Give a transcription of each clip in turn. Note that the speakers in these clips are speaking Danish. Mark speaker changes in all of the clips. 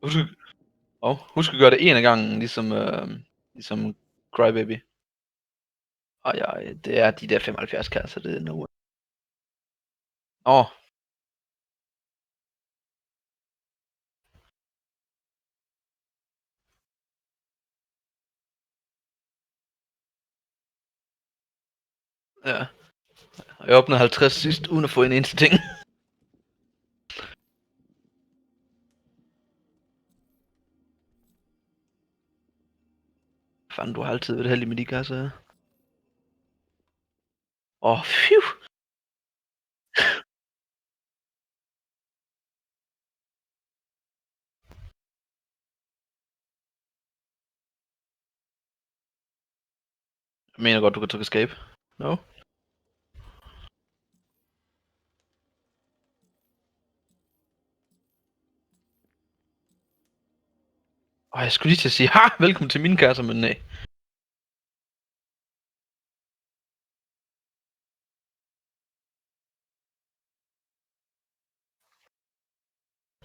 Speaker 1: Husk husk at gøre det én ad gangen, ligesom Crybaby. Det er de der 75 kasser, det er no way. Åh, ja. Jeg åbnede 50 sidst, uden at få en eneste ting. Fanden, du har altid været heldig med de kasser her. Phew! Jeg mener godt, du kan trykke escape. No? Jeg skulle lige til at sige, velkommen til mine kasser, men nej.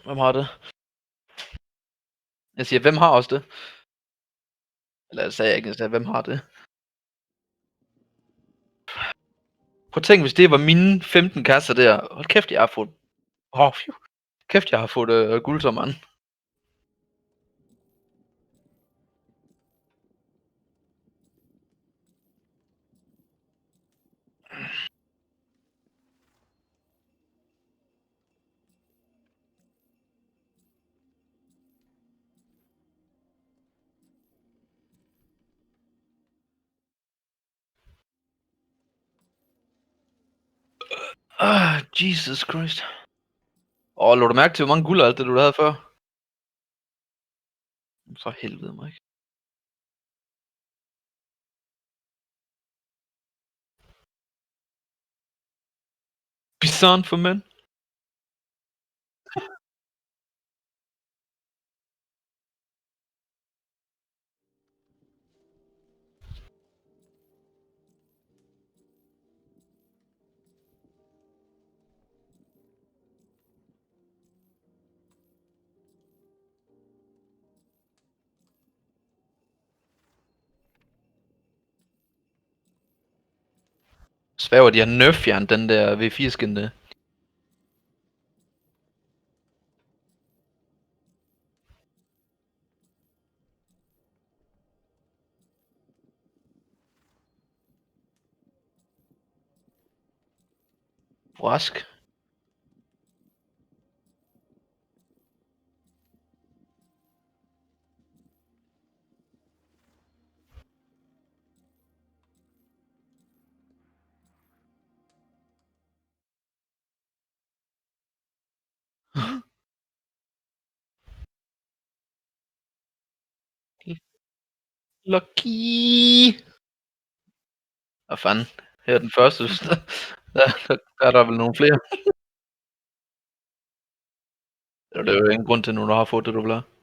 Speaker 1: Hvem har det? Jeg siger, hvem har også det? Eller jeg sagde ikke, jeg sagde, hvem har det? Prøv at tænk, hvis det var mine 15 kasser der. Hold kæft, jeg har fået... Phew. Kæft, jeg har fået guld som mand. Jesus Christ. Lå du mærke til, hvor mange guld og alt det, du havde før? Så helvede mig ikke. Bison for mænd. Sværger, de har nerfjernet den der V4-skin der. Rask. Lucky. Hvad fanden? Her er den første. Der er der vel nogle flere. Det er jo ingen grund til, nu du har fået det, du vil have.